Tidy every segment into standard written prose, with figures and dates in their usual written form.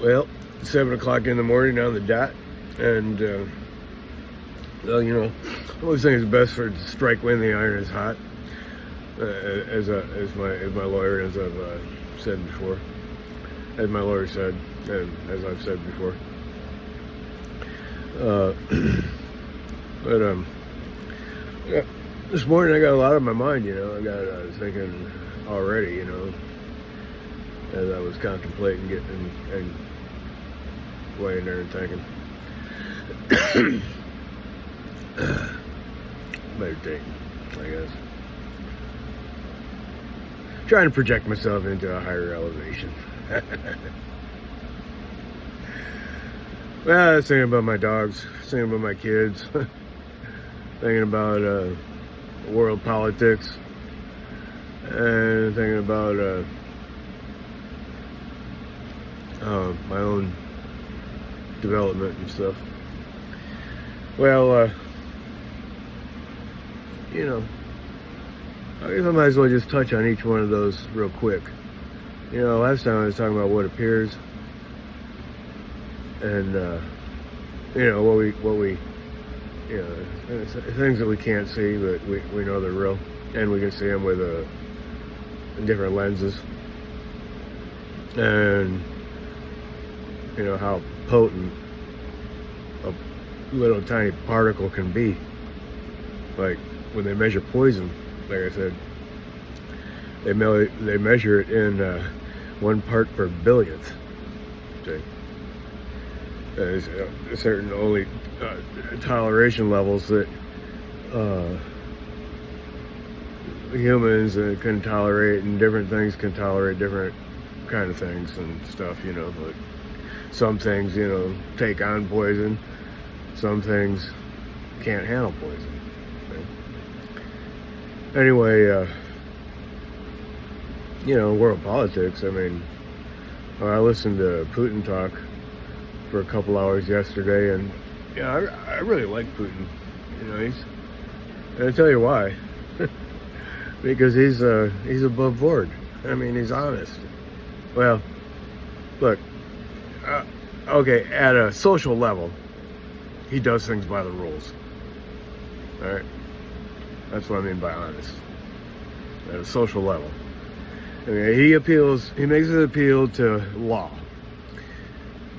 Well, 7 o'clock in the morning on the dot, and well, you know, I always think it's best for it to strike when the iron is hot, as my lawyer, as I've said before, as my lawyer said, and as I've said before. But yeah, this morning I got a lot on my mind. I was thinking already, as I was contemplating getting and laying there and thinking. Meditating, I guess. Trying to project myself into a higher elevation. Well, I was thinking about my dogs, thinking about my kids, thinking about world politics, and thinking about my own development and stuff. Well, I guess I might as well just touch on each one of those real quick. Last time I was talking about what appears, and what we things that we can't see, but we know they're real, and we can see them with different lenses, and how potent a little tiny particle can be. Like when they measure poison, like I said, they measure it in 1 part per billionth. Okay. There's certain only toleration levels that humans can tolerate, and different things can tolerate different kind of things and stuff. Like some things, take on poison. Some things can't handle poison. Okay? Anyway, world politics. I mean, I listened to Putin talk for a couple hours yesterday, and I really like Putin. And I'll tell you why. Because he's above board. I mean, he's honest. Well, look, okay, at a social level, he does things by the rules. All right, that's what I mean by honest. At a social level, I mean, he makes an appeal to law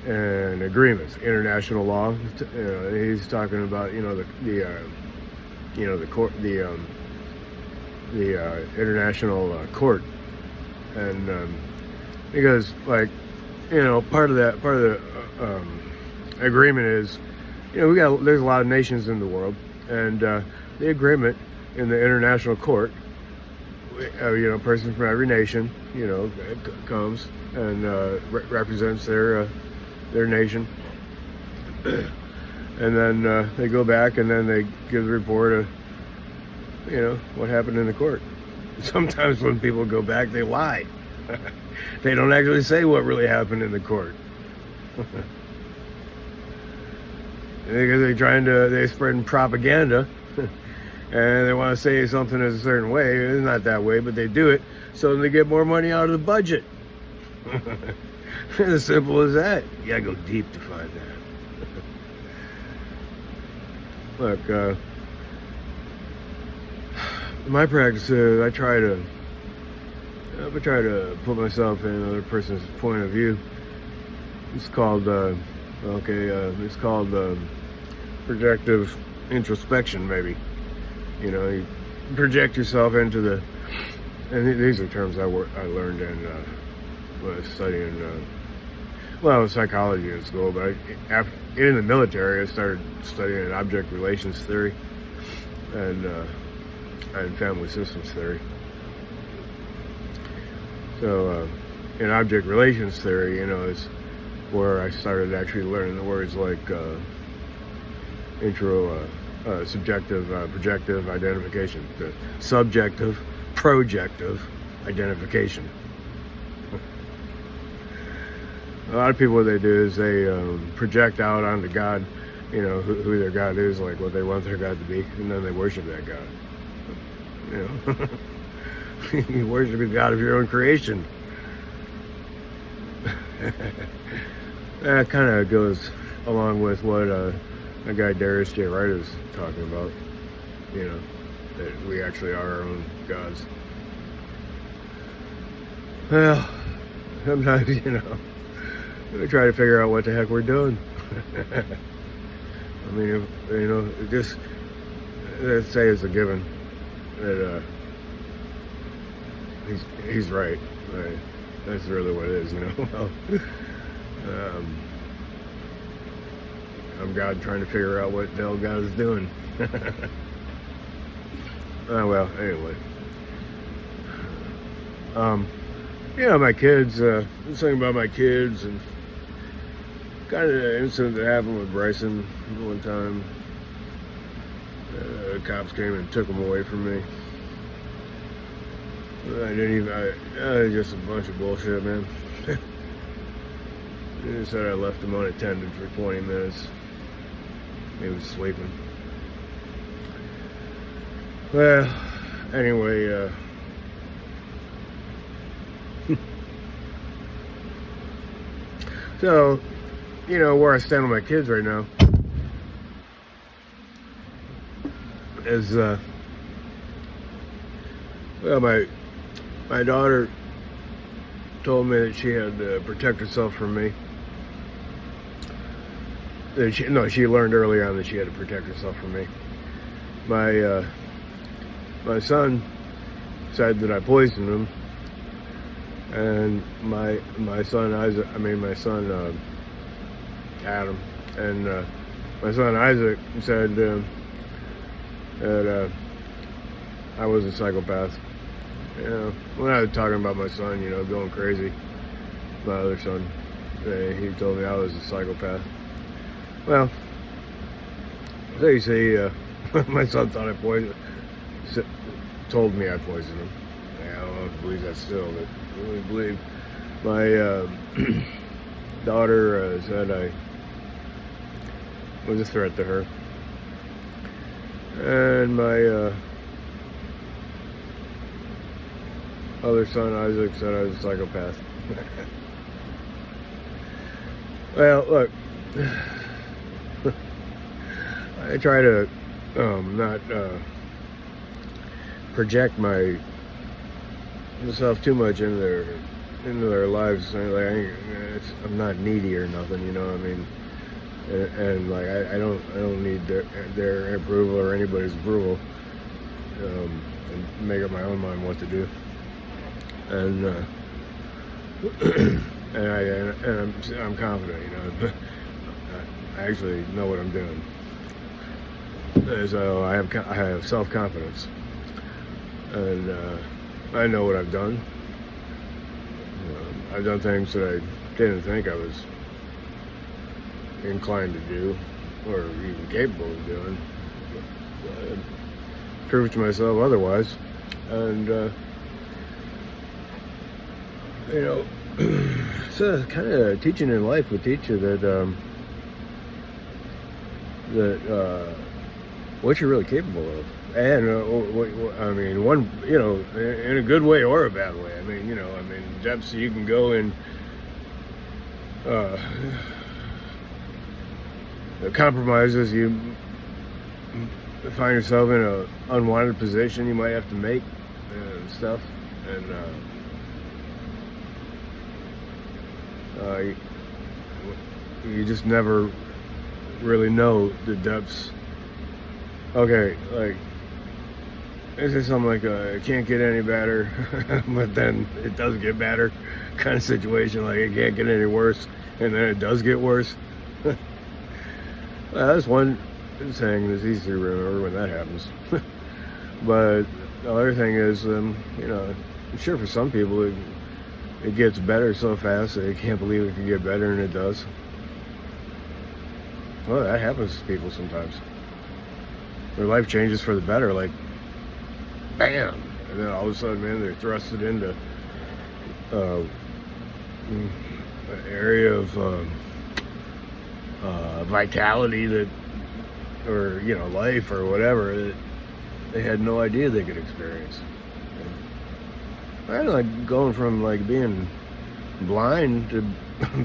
and agreements, international law. He's talking about the court, the international court, and because part of the agreement is there's a lot of nations in the world, and the agreement in the international court, a person from every nation comes and represents their nation, and then they go back and then they give the report of what happened in the court. Sometimes when people go back, they lie. They don't actually say what really happened in the court. Because they're spreading propaganda, and they want to say something as a certain way. It's not that way, but they do it so they get more money out of the budget. As simple as that. You gotta go deep to find that. Look, my practice is I try to put myself in another person's point of view. It's called projective introspection, maybe. You project yourself into and these are terms I learned in when I was studying psychology in school, but in the military I started studying object relations theory and family systems theory. So in object relations theory, is where I started actually learning the words like subjective, projective identification, the subjective, projective identification. A lot of people, what they do is they project out onto God, who their God is, like what they want their God to be, and then they worship that God. You worship the God of your own creation. that kind of goes along with what a guy Darius J. Wright is talking about. You know, that we actually are our own gods. Well, sometimes, we try to figure out what the heck we're doing. I mean, just let's say it's a given that he's right. Right. That's really what it is, I'm God trying to figure out what the hell God is doing. Oh, well, anyway. My kids, something about my kids, and kind of an incident that happened with Bryson one time. Cops came and took him away from me. Just a bunch of bullshit, man. They said I left him unattended for 20 minutes. He was sleeping. Well, anyway, so, where I stand with my kids right now is, my daughter told me that she had to protect herself from me. She learned early on that she had to protect herself from me. My son said that I poisoned him, and my son Adam, and my son Isaac said that I was a psychopath. When I was talking about my son, going crazy, my other son, he told me I was a psychopath. Well, so you see, my son thought I told me I poisoned him. I don't know if I believe that still, but I really believe. My daughter said I was a threat to her. And my other son, Isaac, said I was a psychopath. Well, look, I try to not project myself too much into their lives. I'm not needy or nothing, I mean, and like I don't need their approval or anybody's approval, and make up my own mind what to do. And I'm confident, I actually know what I'm doing. So I have self-confidence, and I know what I've done. I've done things that I didn't think I was inclined to do or even capable of doing. Proved to myself otherwise, and so kind of teaching in life would teach you that what you're really capable of, and in a good way or a bad way. Depths you can go in, compromises you find yourself in a unwanted position you might have to make and stuff, and you just never really know the depths. Okay, like, this is something like it can't get any better, but then it does get better kind of situation. Like, it can't get any worse, and then it does get worse. Well, that's one saying that's easy to remember when that happens. But the other thing is, I'm sure for some people it gets better so fast that they can't believe it can get better, and it does. Well, that happens to people sometimes. Their life changes for the better, like, bam! And then all of a sudden, man, they're thrusted into an area of vitality or life or whatever that they had no idea they could experience. And like going from like being blind to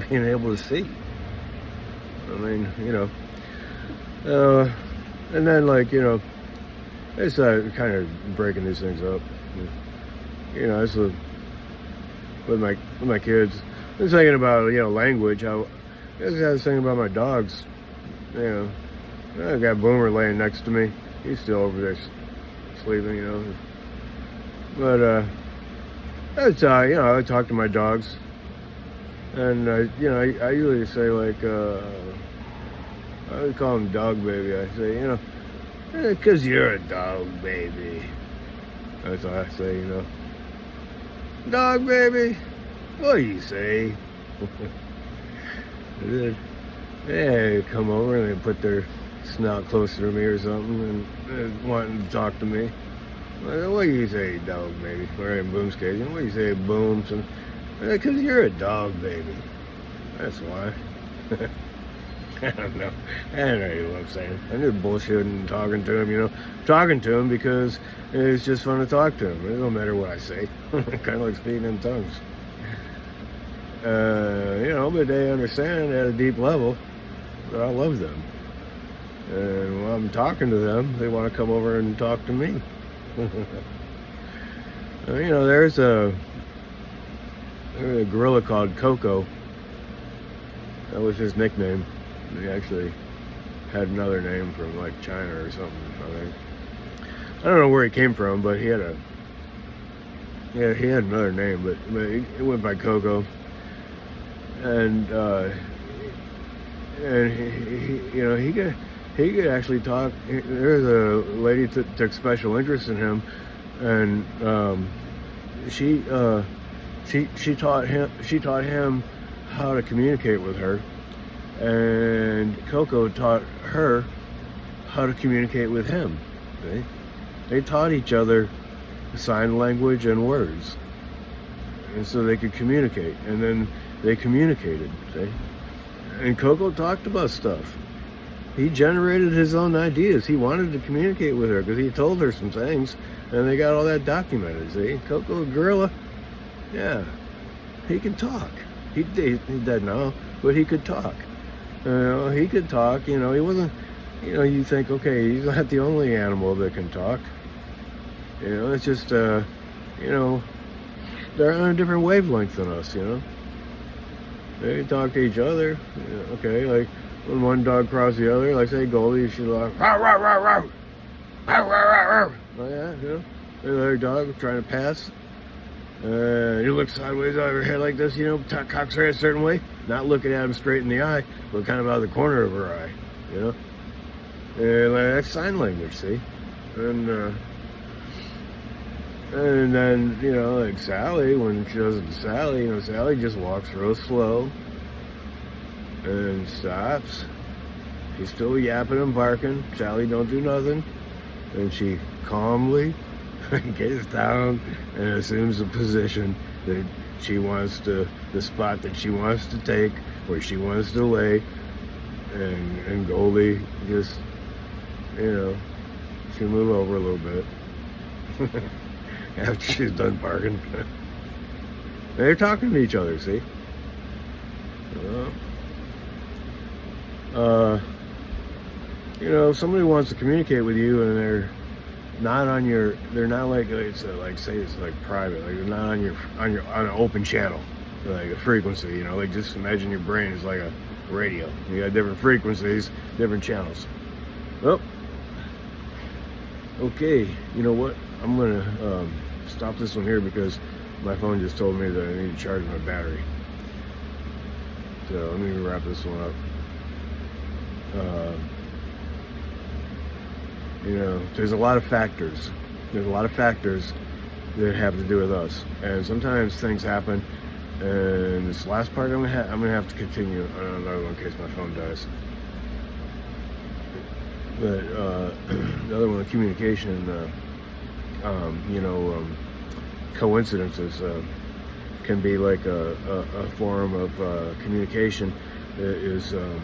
being able to see. I mean, and then like, it's kind of breaking these things up. It's with my kids. I was thinking about, language. I was thinking about my dogs. I got Boomer laying next to me. He's still over there sleeping, But that's I talk to my dogs, and I usually say like I would call him Dog Baby. I say, 'cause you're a dog baby. That's what I say, Dog Baby, what do you say? They come over and they put their snout closer to me or something and wanting to talk to me. What do you say, Dog Baby? We're in Boom's case. What do you say, Booms? Because you're a dog baby. That's why. I don't know. I don't know what I'm saying. I'm just bullshitting and talking to him, Talking to him because it's just fun to talk to him. It don't matter what I say. Kind of like speaking in tongues. But they understand at a deep level that I love them. And when I'm talking to them, they want to come over and talk to me. There's a gorilla called Coco. That was his nickname. He actually had another name from like China or something, I think. I don't know where he came from, but he had another name, but it went by Coco. And he could actually talk. There's a lady took special interest in him, and she taught him how to communicate with her, and Coco taught her how to communicate with him. They taught each other sign language and words, and so they could communicate, and then they communicated. And Coco talked about stuff. He generated his own ideas. He wanted to communicate with her because he told her some things, and they got all that documented. Coco Gorilla, yeah, he can talk. He's dead now, but he could talk. He could talk. He wasn't. You think, okay, he's not the only animal that can talk. It's just, they're on a different wavelength than us. They talk to each other. Okay, like when one dog crosses the other, like say Goldie, she's like, "Row, row, row, row, row, row, row, row." Oh yeah, the other dog trying to pass. You look sideways out of her head like this, cocks her head a certain way, not looking at him straight in the eye, but kind of out of the corner of her eye, And that's sign language, see? And then, like Sally, when she does it to Sally, Sally just walks real slow and stops. She's still yapping and barking. Sally don't do nothing. And she calmly gets down and assumes the position that she wants to, the spot that she wants to take, where she wants to lay. And Goldie just, she'll move over a little bit. After she's done barking. They're talking to each other, see? If somebody wants to communicate with you and they're not like say it's like private, like they're not on an open channel, like a frequency, like just imagine your brain is like a radio. You got different frequencies, different channels. Well, okay, you know what? I'm gonna stop this one here because my phone just told me that I need to charge my battery. So let me wrap this one up. There's a lot of factors. There's a lot of factors that have to do with us, and sometimes things happen. And this last part, I'm gonna have to continue on another one in case my phone dies. But the other one, communication. Coincidences can be like a form of communication that is on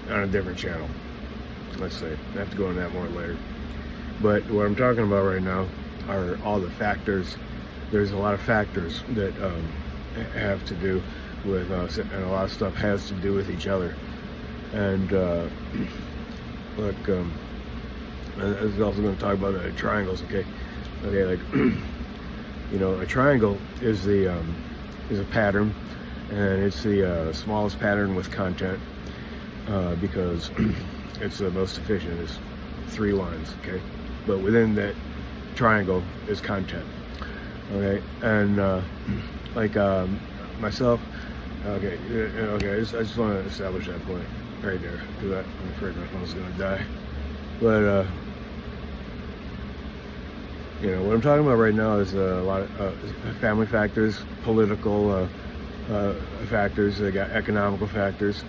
a different channel. Let's say. I have to go into that more later. But what I'm talking about right now are all the factors. There's a lot of factors that have to do with us, and a lot of stuff has to do with each other. And like, I was also going to talk about triangles. Okay, like a triangle is a pattern, and it's the smallest pattern with content because it's the most efficient. It's 3 lines. Okay, but within that triangle is content. Okay, and like myself. Okay, I just want to establish that point right there, because I'm afraid my phone's gonna die. But what I'm talking about right now is a lot of family factors, political factors. They got economical factors.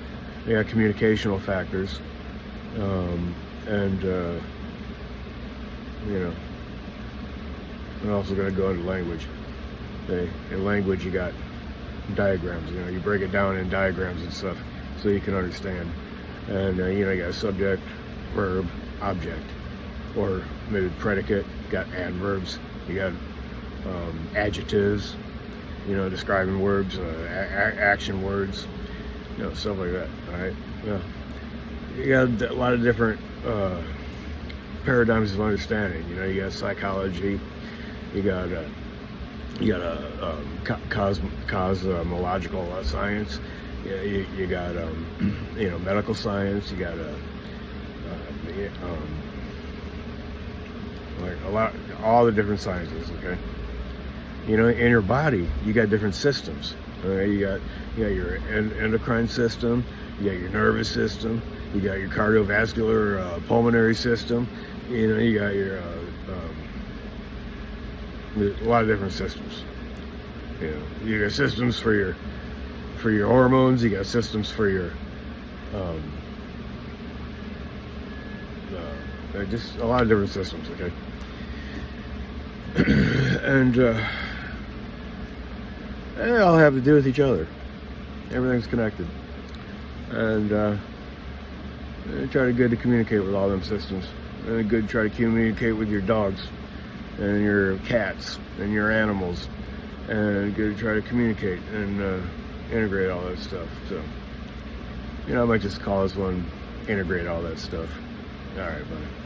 They got communicational factors, and I'm also going to go into language. Okay? In language, you got diagrams. You break it down in diagrams and stuff so you can understand. And you got subject, verb, object, or maybe predicate. You got adverbs. You got adjectives. Describing words, action words. Stuff like that. All right. Yeah. You got a lot of different paradigms of understanding. You got psychology. You got cosmological science. You got medical science. You got like all the different sciences. Okay, in your body you got different systems. Okay, you got your endocrine system. You got your nervous system. You got your cardiovascular pulmonary system. You got your a lot of different systems. You got systems for your hormones. You got systems for your just a lot of different systems. Okay, and they all have to do with each other. Everything's connected, and try to communicate with all them systems. And good to try to communicate with your dogs and your cats and your animals, and good to try to communicate and integrate all that stuff. So, I might just call this one "Integrate All That Stuff." All right, bye.